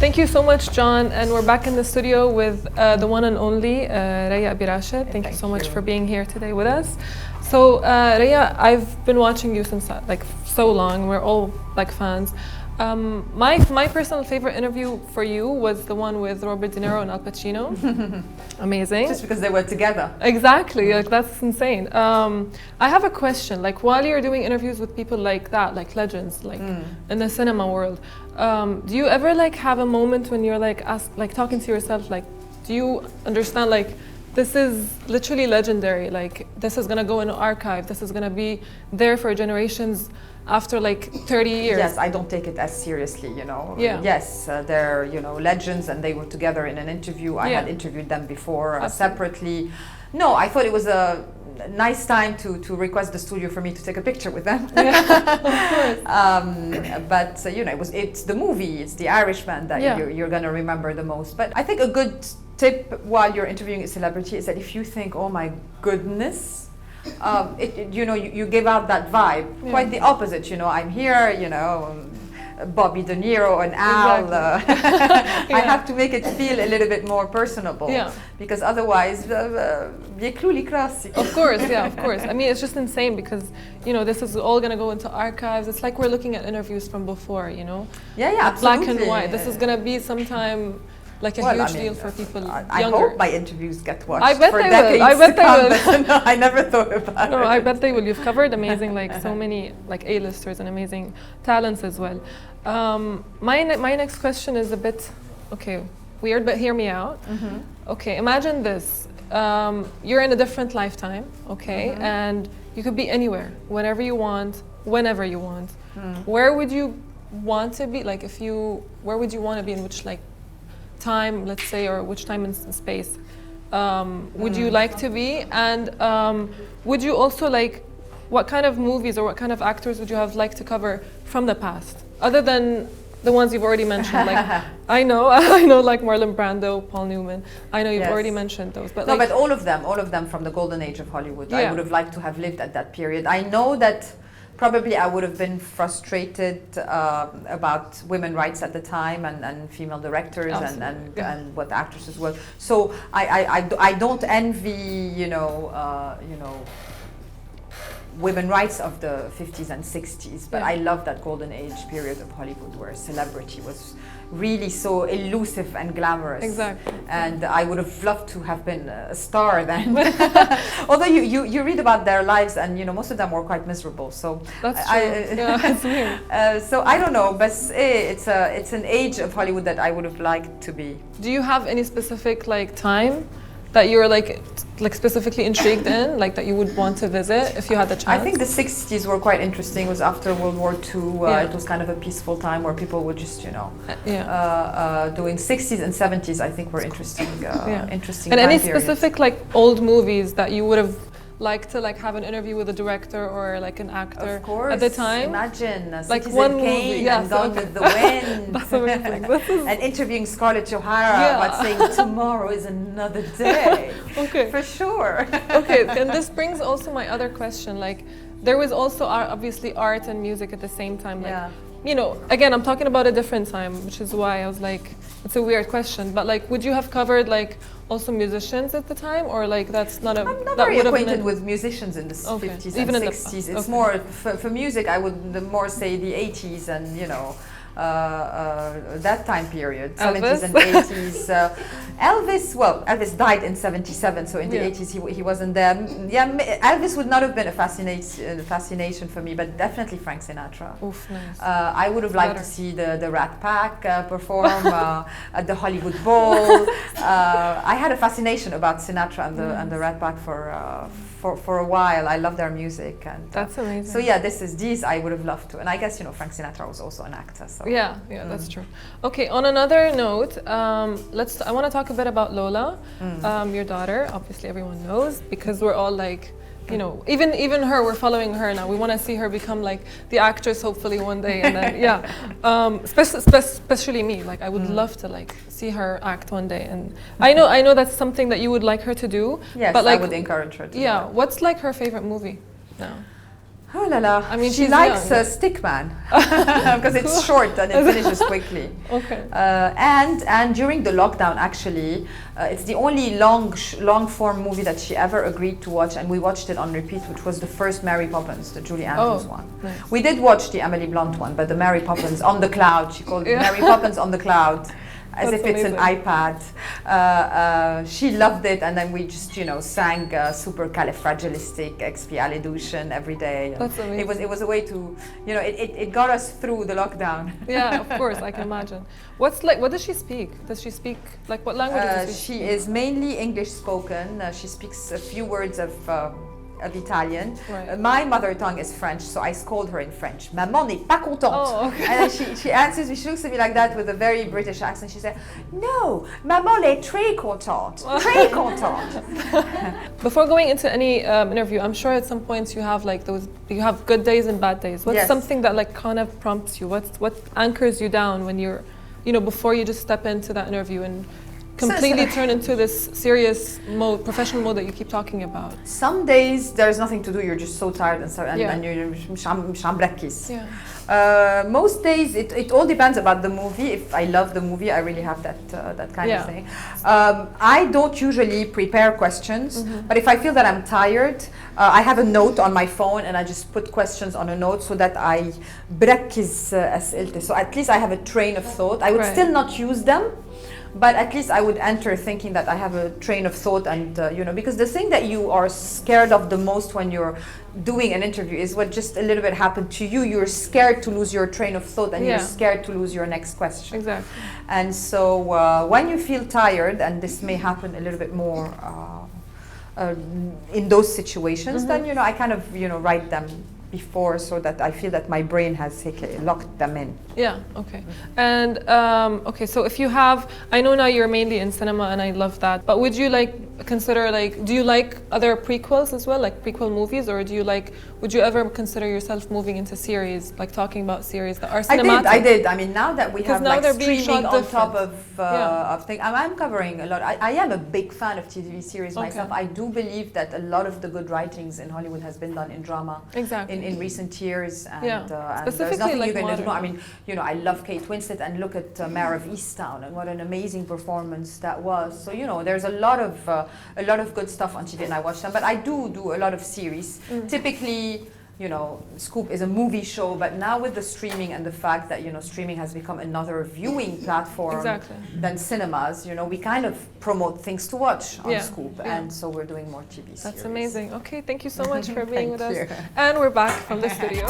Thank you so much, John. And we're back in the studio with the one and only Rashid. Thank you so much for being here today with us. So Raya, I've been watching you since like so long. We're all like fans. My personal favorite interview for you was the one with Robert De Niro and Al Pacino. Amazing. Just because they were together. Exactly, like that's insane. I have a question, like while you're doing interviews with people like that, like legends, like in the cinema world, do you ever like have a moment when you're like talking to yourself, like do you understand like this is literally legendary, like this is gonna go in an archive, this is gonna be there for generations after like 30 years. Yes, I don't take it as seriously, you know. Yeah. Yes, they're, you know, legends and they were together in an interview. I had interviewed them before separately. No, I thought it was a nice time to request the studio for me to take a picture with them. Yeah, of course. But you know, it's the movie, it's the Irishman that you're gonna remember the most. But I think a good tip while you're interviewing a celebrity is that if you think, oh my goodness, you know, you give out that vibe. Quite the opposite, you know. I'm here, you know, Bobby De Niro and Al. Exactly. I have to make it feel a little bit more personable, because otherwise, Of course, yeah, of course. I mean, it's just insane because, you know, this is all gonna go into archives. It's like we're looking at interviews from before, you know. Yeah, absolutely. Black and white. This is gonna be sometime. Like a huge deal for people younger. I hope my interviews get watched. I bet for they decades will. I bet to they come, will. No, I never thought about it. No, I bet they will. You've covered amazing, like so many, like A-listers and amazing talents as well. My next question is a bit, weird, but hear me out. Okay, imagine this. You're in a different lifetime, and you could be anywhere, whenever you want, whenever you want. Where would you want to be? Like, where would you want to be in which, like, time, let's say, or which time and space would you like to be? And would you also like, what kind of movies or what kind of actors would you have liked to cover from the past, other than the ones you've already mentioned? Like, I know like Marlon Brando, Paul Newman. I know you've already mentioned those, but no, but all of them from the golden age of Hollywood. I would have liked to have lived at that period. I know that probably I would have been frustrated about women's rights at the time and female directors and what actresses were. So I don't envy, you know, women's rights of the 50s and 60s, but I love that golden age period of Hollywood where celebrity was really so elusive and glamorous. Exactly. And I would have loved to have been a star then. Although you read about their lives and, you know, most of them were quite miserable. So that's true. That's weird. So I don't know, but it's an age of Hollywood that I would have liked to be. Do you have any specific like time that you're like specifically intrigued in, like that you would want to visit if you had the chance? I think the 60s were quite interesting. It was after World War II. It was kind of a peaceful time where people were just, you know, doing 60s and 70s. I think were interesting. Interesting. And any periods. specific like old movies that you would have liked to like have an interview with a director or like an actor at the time? Imagine like Citizen one Kane movie, and Gone with the Wind. That's amazing. And interviewing Scarlett O'Hara about saying tomorrow is another day. For sure. And this brings also my other question. Like, there was also obviously art and music at the same time. Like, you know, again, I'm talking about a different time, which is why I was like, it's a weird question. But like, would you have covered like also musicians at the time, or like that's not a? I'm not very acquainted with musicians in the 50s even and in 60s. It's more for music. I would more say the 80s and, you know, that time period, Elvis? 70s and 80s. Elvis died in 77, so in the 80s he wasn't there. Yeah, Elvis would not have been a fascination for me, but definitely Frank Sinatra. Oof, nice. I would have liked to see the Rat Pack perform at the Hollywood Bowl. I had a fascination about Sinatra and the Rat Pack for a while. I love their music, and that's amazing. So yeah, these I would have loved to, and I guess, you know, Frank Sinatra was also an actor. So. Yeah, that's true. Okay, on another note, I want to talk a bit about Lola, your daughter. Obviously, everyone knows because we're all like, you know, even her, we're following her now. We want to see her become like the actress, hopefully one day, and then especially me. Like, I would love to like see her act one day, and I know that's something that you would like her to do. Yes, but like, I would encourage her to. Yeah, what's like her favorite movie now? Oh la la. I mean, she she's likes young. Stickman because it's short and it finishes quickly. Okay. And during the lockdown, actually, it's the only long form movie that she ever agreed to watch, and we watched it on repeat, which was the first Mary Poppins, the Julie Andrews one. Nice. We did watch the Emily Blunt one, but the Mary Poppins on the cloud. She called it Mary Poppins on the cloud. As That's if it's amazing. an iPad. She loved it, and then we just, sang supercalifragilisticexpialidocious every day. That's amazing. It was a way to, it got us through the lockdown. Yeah, of course, I can imagine. What does she speak? Does she speak, like, what language does she She speak? is mainly English spoken. She speaks a few words of Italian. Right. My mother tongue is French, so I scold her in French. Maman n'est pas contente. Oh, okay. And then she answers me, she looks at me like that with a very British accent. She said, no, maman est très contente. Très contente. Before going into any interview, I'm sure at some points you have you have good days and bad days. What's Yes. something that like kind of prompts you? What anchors you down when you're, before you just step into that interview and completely turn into this serious mode, professional mode that you keep talking about? Some days there's nothing to do, you're just so tired and Yeah. you're مش عم بركز. Yeah. Most days it all depends about the movie. If I love the movie, I really have that kind Yeah. of thing. I don't usually prepare questions, but if I feel that I'm tired, I have a note on my phone and I just put questions on a note so that I بركز أسئلتي. So at least I have a train of thought. I would Right. still not use them, but at least I would enter thinking that I have a train of thought, and because the thing that you are scared of the most when you're doing an interview is what just a little bit happened to you. You're scared to lose your train of thought, and you're Yeah. scared to lose your next question. Exactly. And so when you feel tired, and this may happen a little bit more in those situations, then I kind of write them before so that I feel that my brain has locked them in. Yeah, okay. And okay, so if you have, I know now you're mainly in cinema and I love that, but would you consider do you like other prequels as well, like prequel movies, or would you ever consider yourself moving into series, like talking about series that are cinematic? I did. I mean, now that we have now they're being streaming shot on top different. of things, I'm covering a lot. I am a big fan of TV series myself. I do believe that a lot of the good writings in Hollywood has been done in drama. Exactly. In recent years, and, and there's Specifically nothing like you can do. modern. I mean, I love Kate Winslet, and look at Mare of Easttown, and what an amazing performance that was. So there's a lot of good stuff on TV, and I watch them. But I do a lot of series. Typically, Scoop is a movie show, but now with the streaming and the fact that streaming has become another viewing platform Exactly. than cinemas, we kind of promote things to watch on Yeah. Scoop, Yeah. and so we're doing more TV series. That's amazing. Okay, thank you so much for being Thank with us. you. And we're back from the studio.